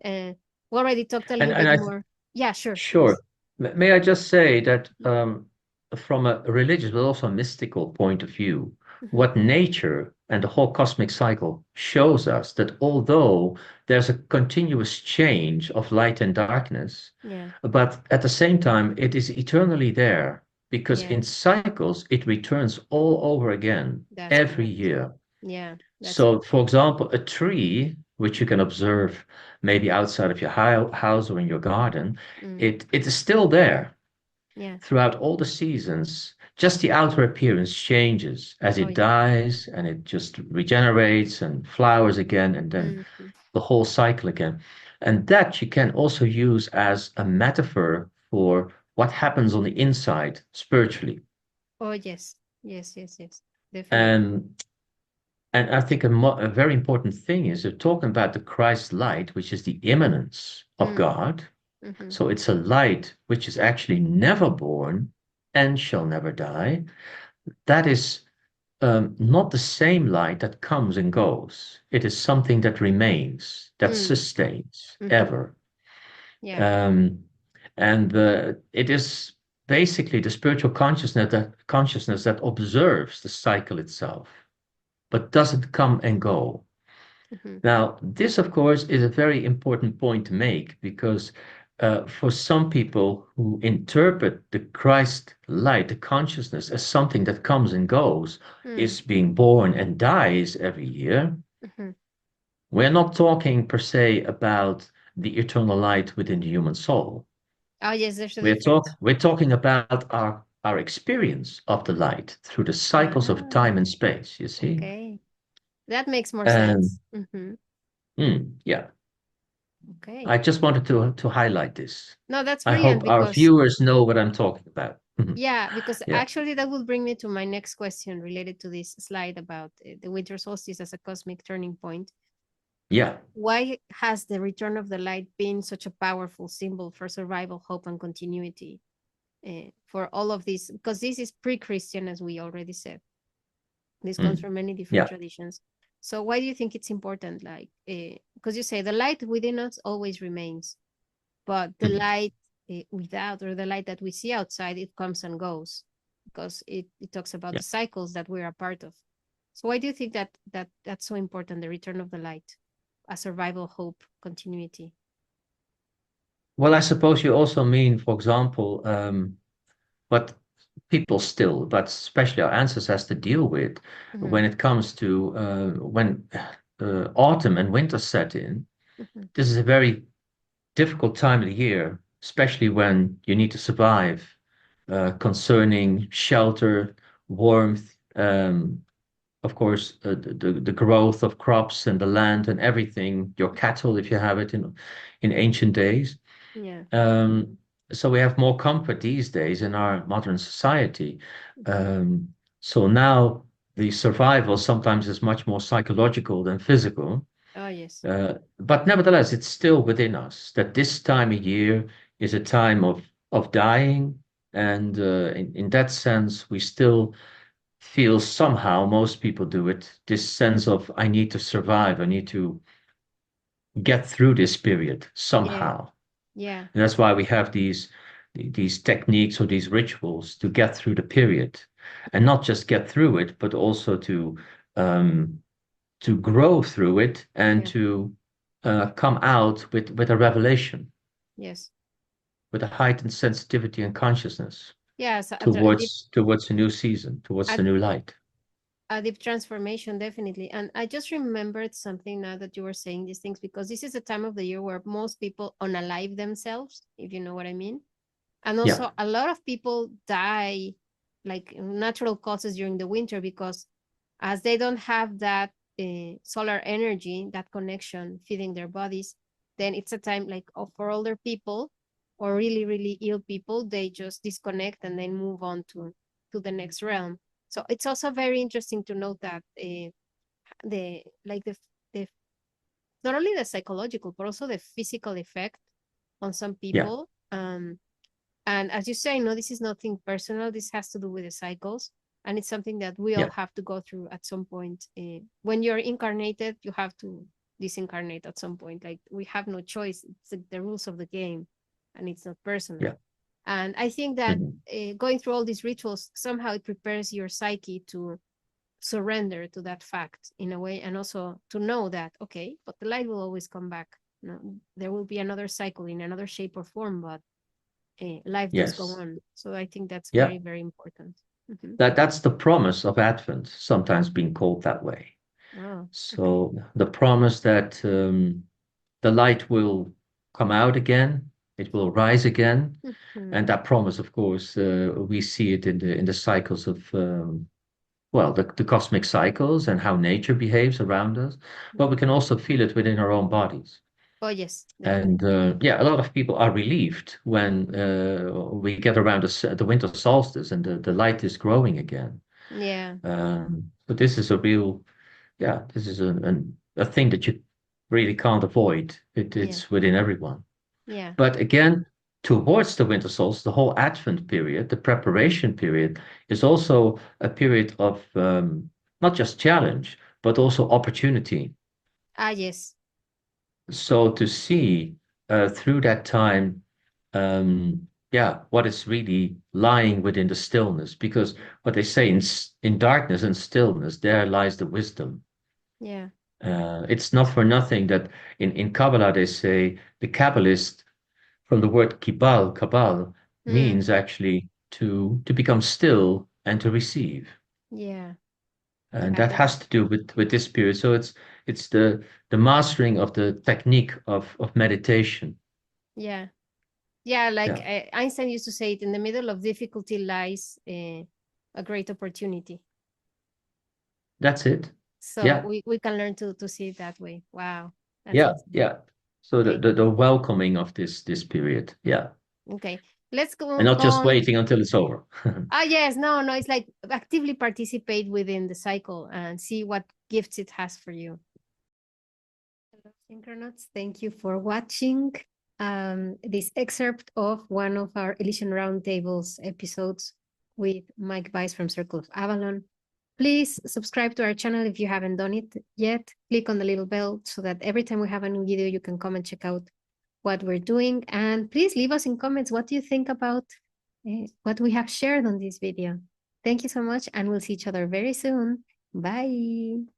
We already talked a And little and bit I more. Yeah, sure, sure. please. May I just say that from a religious but also a mystical point of view, Hmm. what nature and the whole cosmic cycle shows us that although there's a continuous change of light and darkness, Yeah, but at the same time it is eternally there because yeah, in cycles it returns all over again that's every correct. year. Yeah, that's So, for example, a tree, which you can observe maybe outside of your house or in your garden, mm, it is still there yeah. throughout all the seasons. Just the outer appearance changes as Oh it yeah. dies and it just regenerates and flowers again, and then Hmm. the whole cycle again. And that you can also use as a metaphor for what happens on the inside spiritually. Oh yes, yes, yes, yes, definitely. And And I think a very important thing is they're talking about the Christ light, which is the immanence of Mm, God. hmm. So it's a light which is actually never born and shall never die. That is not the same light that comes and goes. It is something that remains, that Mm, sustains hmm. ever. Yeah. Um, and it is basically the spiritual consciousness that observes the cycle itself, but doesn't come and go. Hmm. Now, this, of course, is a very important point to make because for some people who interpret the Christ light, the consciousness, as something that comes and goes, Mm, is being born and dies every year, hmm. we're not talking per se about the eternal light within the human soul. Oh yes, there's a difference. We're talking about our experience of the light through the cycles of time Ah, and space, you see? okay. That makes more And sense. Hmm. yeah. Okay. I just wanted to highlight this. No, that's I brilliant hope our because viewers know what I'm talking about. Mhm. yeah, because Yeah, actually that will bring me to my next question related to this slide about the winter solstice as a cosmic turning point. yeah. Why has the return of the light been such a powerful symbol for survival, hope, and continuity for all of this? Because this is pre-Christian, as we already said. This comes Mm. from many different Yeah, traditions. So why do you think it's important? Like, because you say the light within us always remains, but the mhm. light without, or the light that we see outside, it comes and goes because it talks about Yeah. the cycles that we're a part of. So why do you think that's so important, the return of the light, a survival, hope, continuity? Well, I suppose you also mean, for example, what people still, but especially our ancestors, has to deal with Hmm. when it comes to when autumn and winter set in. Hmm. This is a very difficult time of the year, especially when you need to survive concerning shelter, warmth, of course, the growth of crops and the land and everything, your cattle, if you have it in ancient days. Yeah. Um, so we have more comfort these days in our modern society. Hmm. Um, so now the survival sometimes is much more psychological than physical. Oh yes. But nevertheless, it's still within us that this time of year is a time of dying, and in that sense, we still feel somehow, most people do it, this sense of I need to survive, I need to get through this period Yeah. somehow. Yeah. And that's why we have these techniques or these rituals to get through the period, and not just get through it, but also um, to grow through it and Yeah. to come out with a revelation, Yes. with a heightened sensitivity and consciousness Yes. towards a new season, towards A, the new light. a deep transformation, definitely. And I just remembered something now that you were saying these things, because this is a time of the year where most people unalive themselves, if you know what I mean. And Yeah, also a lot of people die like natural causes during the winter, because as they don't have that solar energy, that connection feeding their bodies, then it's a time like for older people or really really ill people, they just disconnect and then move on to the next realm. So it's also very interesting to note that the like the not only the psychological but also the physical effect on some yeah, people. And as you say, no, this is nothing personal. This has to do with the cycles. And it's something that we all yeah, have to go through at some point. When you're incarnated, you have disincarnate at some point. Like we have no choice. It's like the rules of the game, and it's not personal. Yeah. And I think that going through all these rituals, somehow it prepares your psyche to surrender to that fact in a way, and also to know that, okay, but the light will always come back. No, there will be another cycle in another shape or form, but life does go Yes. on. So I think that's Yeah. very, very important. Mhm. That's the promise of Advent, sometimes being called that way. Oh, okay. So the promise that the light will come out again, it will rise again, Mhm. and that promise, of course, we see it in the cycles of well, the cosmic cycles and how nature behaves around us, but we can also feel it within our own bodies. Oh, yes, And definitely. yeah, a lot of people are relieved when we get around the winter solstice and the light is growing again. Yeah, But this is a real, yeah, this is a thing that you really can't avoid. yeah, It's within everyone. yeah. But again, towards the winter solstice, the whole Advent period, the preparation period, is also a period of not just challenge, but also opportunity. Ah, yes. So to see through that time, yeah, what is really lying within the stillness, because what they say in darkness and stillness, there lies the wisdom. Yeah. It's not for nothing that in Kabbalah they say the Kabbalist from the word Kabbal Mm, means actually to become still and to receive. yeah. And Yeah, that has to do with this period. So it's the mastering of the technique of meditation. yeah. Yeah, like Yeah, Einstein used to say it, in the middle of difficulty lies a great opportunity. that's it. So Yeah, we can learn to see it that way. Wow. That's yeah, awesome. yeah. So Okay. the welcoming of this period. Yeah. Okay. Let's And go not just on. waiting until it's over. Ah, yes. No, no. It's like actively participate within the cycle and see what gifts it has for you. Hello, Synchronauts. Thank you for watching this excerpt of one of our Elysian Roundtables episodes with Mike Bais from Circle of Avalon. Please subscribe to our channel if you haven't done it yet. Click on the little bell so that every time we have a new video, you can come and check out what we're doing. And please leave us in comments what do you think about what we have shared on this video. Thank you so much, and we'll see each other very soon. Bye.